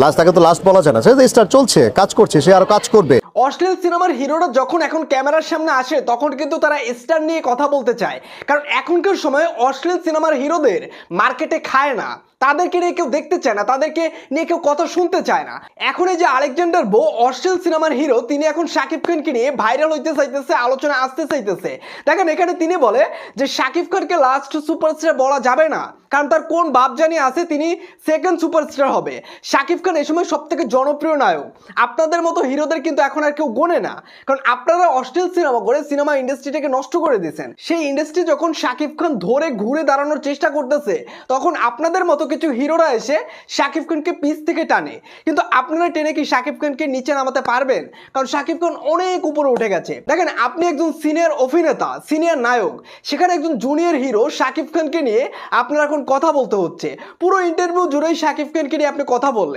Last তাকে তো last বলা যায় না, সে স্টার চলছে, কাজ করছে, সে আরো কাজ করবে। অশ্লীল সিনেমার হিরোরা যখন এখন ক্যামেরার সামনে আসে তখন কিন্তু তারা স্টার নিয়ে কথা বলতে চায়, কারণ এখনকার সময় অশ্লীল সিনেমার হিরোদের মার্কেটে খায় না, তাদেরকে নিয়ে কেউ দেখতে চায় না, তাদেরকে নিয়ে কেউ কথা শুনতে চায় না। এখন এই যে আলেকজান্ডার বো অশ্লীল সিনেমার হিরো, তিনি এখন শাকিব খানকে নিয়ে ভাইরাল হইতে চাইতেছে, আলোচনা আসতে চাইতেছে। দেখেন এখানে তিনি বলে যে শাকিব খানকে লাস্ট সুপারস্টার বলা যাবে না, কারণ তার কোন বাপ জানি আছে তিনি সেকেন্ড সুপারস্টার হবে। শাকিব খান এই সময় সব থেকে জনপ্রিয় নায়ক, আপনাদের মতো হিরোদের কিন্তু এখন আর কেউ গোনে না, কারণ আপনারা অশ্লীল সিনেমা করে সিনেমা ইন্ডাস্ট্রিটাকে নষ্ট করে দিয়েছেন। সেই ইন্ডাস্ট্রি যখন শাকিব খান ধরে ঘুরে দাঁড়ানোর চেষ্টা করতেছে, তখন আপনাদের মতো কিছু হিরোরা এসে শাকিব খানকে পিছ থেকে টানে, কিন্তু আপনারা টেনে কি শাকিব খানকে নিচে নামাতে পারবেন? কারণ শাকিব খান অনেক উপরে উঠে গেছে। দেখেন আপনি একজন সিনিয়র অভিনেতা, সিনিয়র নায়ক, সেখানে একজন জুনিয়র হিরো শাকিব খানকে নিয়ে আপনার এখন কথা বলতে হচ্ছে, পুরো ইন্টারভিউ জুড়েই শাকিব খানকে নিয়ে আপনি কথা বললেন।